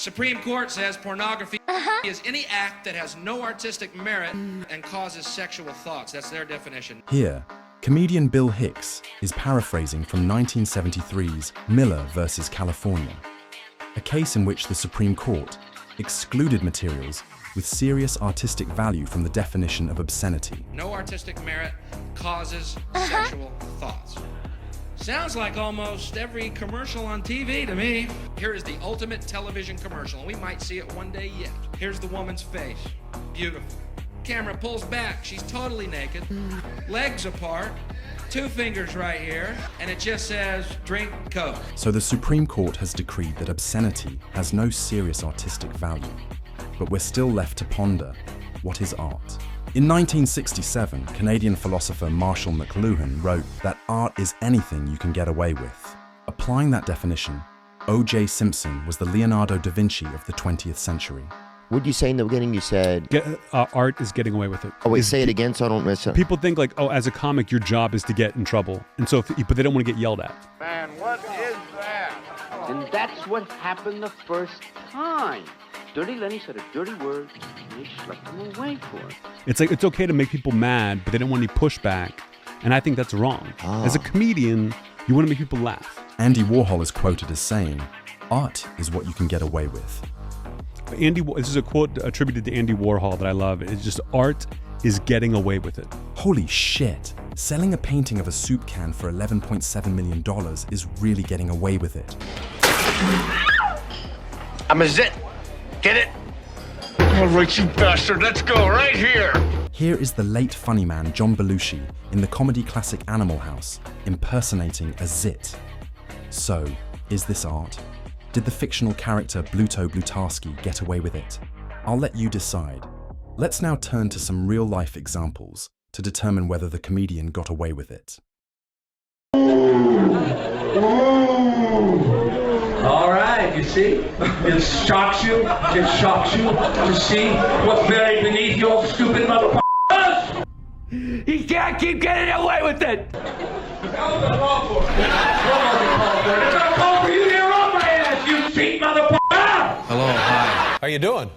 Supreme Court says pornography is any act that has no artistic merit and causes sexual thoughts. That's their definition. Here, comedian Bill Hicks is paraphrasing from 1973's Miller versus California, a case in which the Supreme Court excluded materials with serious artistic value from the definition of obscenity. No artistic merit causes sexual thoughts. Sounds like almost every commercial on TV to me. Here is the ultimate television commercial, and we might see it one day yet. Here's the woman's face. Beautiful. Camera pulls back. She's totally naked. Legs apart. 2 fingers right here. And it just says, drink Coke. So the Supreme Court has decreed that obscenity has no serious artistic value. But we're still left to ponder, what is art? In 1967, Canadian philosopher Marshall McLuhan wrote that art is anything you can get away with. Applying that definition, O.J. Simpson was the Leonardo da Vinci of the 20th century. What did you say in the beginning? You said... art is getting away with it. Oh, wait, say it again so I don't miss it. People think like, oh, as a comic, your job is to get in trouble. And so, but they don't want to get yelled at. Man, what is that? And that's what happened the first time. Dirty Lenny said a dirty word, and they schlepped him away for it. It's like, it's okay to make people mad, but they don't want any pushback. And I think that's wrong. As a comedian, you want to make people laugh. Andy Warhol is quoted as saying, art is what you can get away with. This is a quote attributed to Andy Warhol that I love. It's just, art is getting away with it. Holy shit. Selling a painting of a soup can for $11.7 million is really getting away with it. I'm a zit. Get it? All right, you bastard. Let's go right here. Here is the late funny man John Belushi in the comedy classic Animal House, impersonating a zit. So, is this art? Did the fictional character Bluto Blutarsky get away with it? I'll let you decide. Let's now turn to some real-life examples to determine whether the comedian got away with it. All right, you see? It shocks you to see what's buried beneath your stupid motherfuckers. He can't keep getting away with it. That was a call for it. It's not a call for you here on my ass, you cheat motherfucker. Hello, hi. How you doing?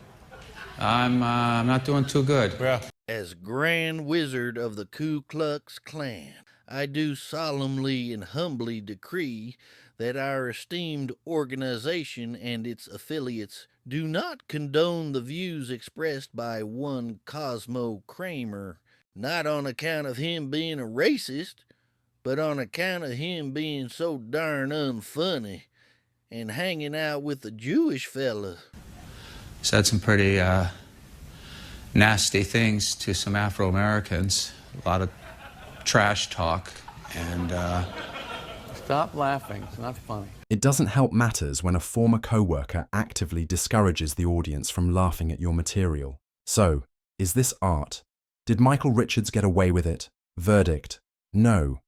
I'm not doing too good. Yeah. As Grand Wizard of the Ku Klux Klan, I do solemnly and humbly decree that our esteemed organization and its affiliates do not condone the views expressed by one Cosmo Kramer, not on account of him being a racist, but on account of him being so darn unfunny and hanging out with a Jewish fella. Said some pretty nasty things to some Afro-Americans. A lot of trash talk, and Stop laughing. It's not funny. It doesn't help matters when a former co-worker actively discourages the audience from laughing at your material. So, is this art? Did Michael Richards get away with it? Verdict: no.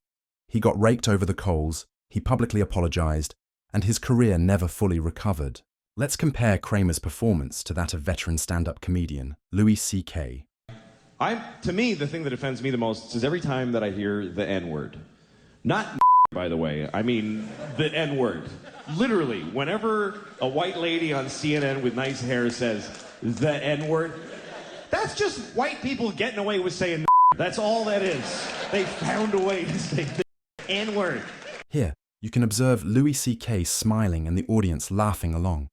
He got raked over the coals, he publicly apologized, and his career never fully recovered. Let's compare Kramer's performance to that of veteran stand-up comedian Louis C.K. To me, the thing that offends me the most is every time that I hear the N-word. Not by the way, I mean the N-word. Literally, whenever a white lady on CNN with nice hair says the N-word, that's just white people getting away with saying That's all that is. They found a way to say the N-word. Here, you can observe Louis C.K. smiling and the audience laughing along.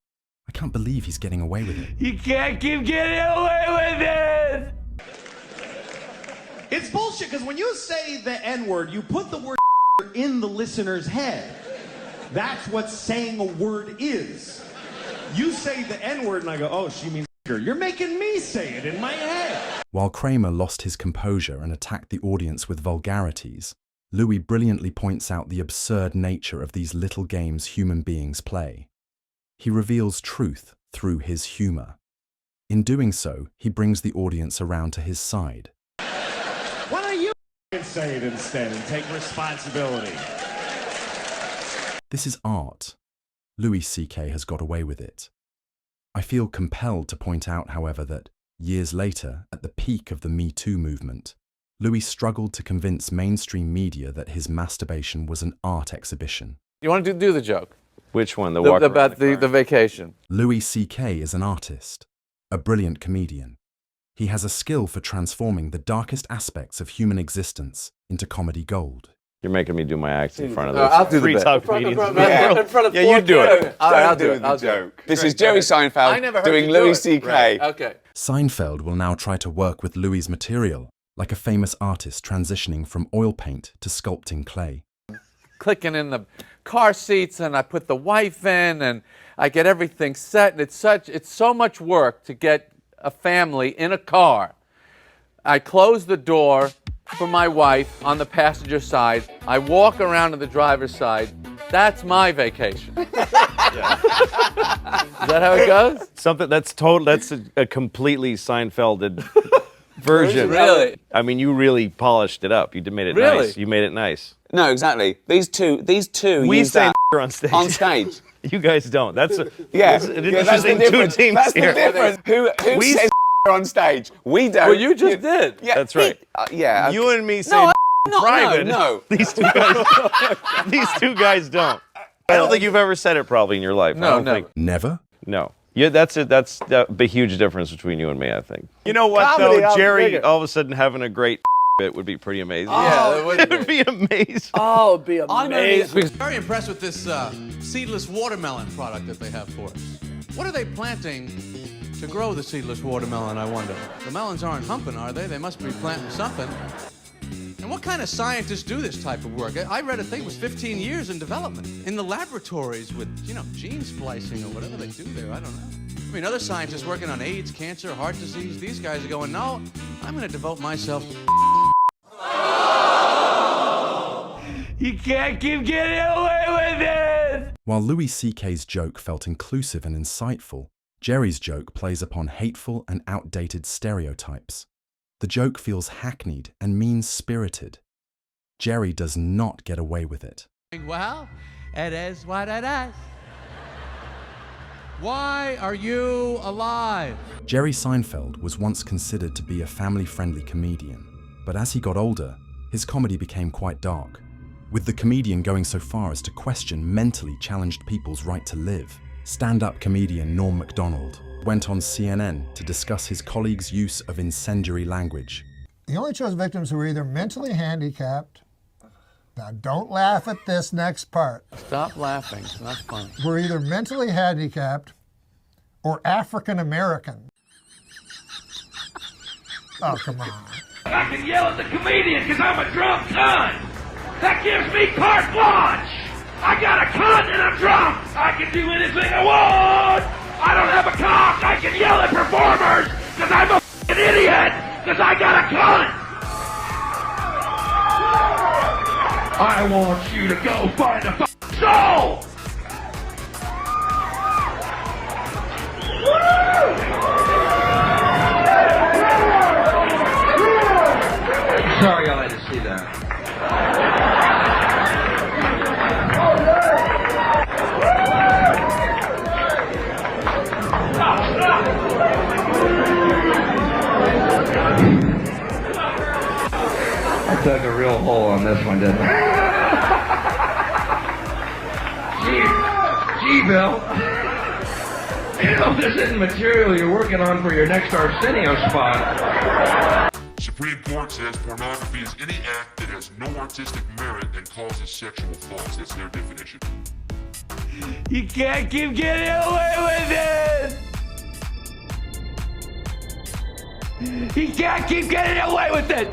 I can't believe he's getting away with it. You can't keep getting away with it! It's bullshit, because when you say the N-word, you put the word in the listener's head. That's what saying a word is. You say the N-word and I go, oh, she means you're making me say it in my head. While Kramer lost his composure and attacked the audience with vulgarities, Louis brilliantly points out the absurd nature of these little games human beings play. He reveals truth through his humor. In doing so, he brings the audience around to his side. Why don't you say it instead and take responsibility? This is art. Louis C.K. has got away with it. I feel compelled to point out, however, that years later, at the peak of the Me Too movement, Louis struggled to convince mainstream media that his masturbation was an art exhibition. You want to do the joke? Which one? About the vacation. Louis C.K. is an artist, a brilliant comedian. He has a skill for transforming the darkest aspects of human existence into comedy gold. You're making me do my acts in front of No, I'll do the three bit. top comedians. In front of Yeah, you do it. I'll do it. I'll do it. This is Jerry Seinfeld doing Louis C.K. Okay. Seinfeld will now try to work with Louis' material, like a famous artist transitioning from oil paint to sculpting clay. Clicking in the car seats, and I put the wife in, and I get everything set, and it's so much work to get a family in a car. I close the door for my wife on the passenger side. I walk around to the driver's side. That's my vacation. Is that how it goes? Something that's total. That's a completely Seinfelded version. Really? I mean, you really polished it up. You made it Really? nice. You made it nice. No, exactly. These two We use say that on stage. on stage. You guys don't. That's Yeah, that's that's the interesting. Two difference. teams That's here. the difference. Who We says on stage? We don't. Well, you just did. Yeah, That's right. yeah. You and me say No, private. No. These two guys don't. I don't think you've ever said it probably in your life. No, I don't never. think. Never? No. Yeah, that's the huge difference between you and me, I think. You know what, Comedy, though? I'm Jerry, bigger. all of a sudden having a great bit would be pretty amazing. Yeah, it would it would be amazing. Oh, it'd be amazing. Very impressed with this seedless watermelon product that they have for us. What are they planting to grow the seedless watermelon, I wonder? The melons aren't humping, are they? They must be planting something. And what kind of scientists do this type of work? I read a thing, it was 15 years in development. In the laboratories with, gene splicing or whatever they do there, I don't know. I mean, other scientists working on AIDS, cancer, heart disease, these guys are going, no, I'm going to devote myself to You can't keep getting away with it! While Louis C.K.'s joke felt inclusive and insightful, Jerry's joke plays upon hateful and outdated stereotypes. The joke feels hackneyed and mean-spirited. Jerry does not get away with it. Well, it is what it is. Why are you alive? Jerry Seinfeld was once considered to be a family-friendly comedian, but as he got older, his comedy became quite dark, with the comedian going so far as to question mentally challenged people's right to live. Stand-up comedian Norm Macdonald went on CNN to discuss his colleagues' use of incendiary language. He only chose victims who were either mentally handicapped. Now, don't laugh at this next part. Stop laughing. It's not funny. Were either mentally handicapped or African American. Oh, come on. I can yell at the comedian because I'm a drunk cunt. That gives me carte blanche. I got a cunt and I'm drunk. I can do anything I want. I don't have a cock. I can yell at performers because I'm a f***ing idiot because I got a cunt. I want you to go find a f***ing soul. Sorry I had to see that. I dug a real hole on this one, didn't I? Gee, Bill. You know, this isn't material you're working on for your next Arsenio spot. Supreme Court says pornography is any act that has no artistic merit and causes sexual thoughts. That's their definition. You can't keep getting away with it! You can't keep getting away with it!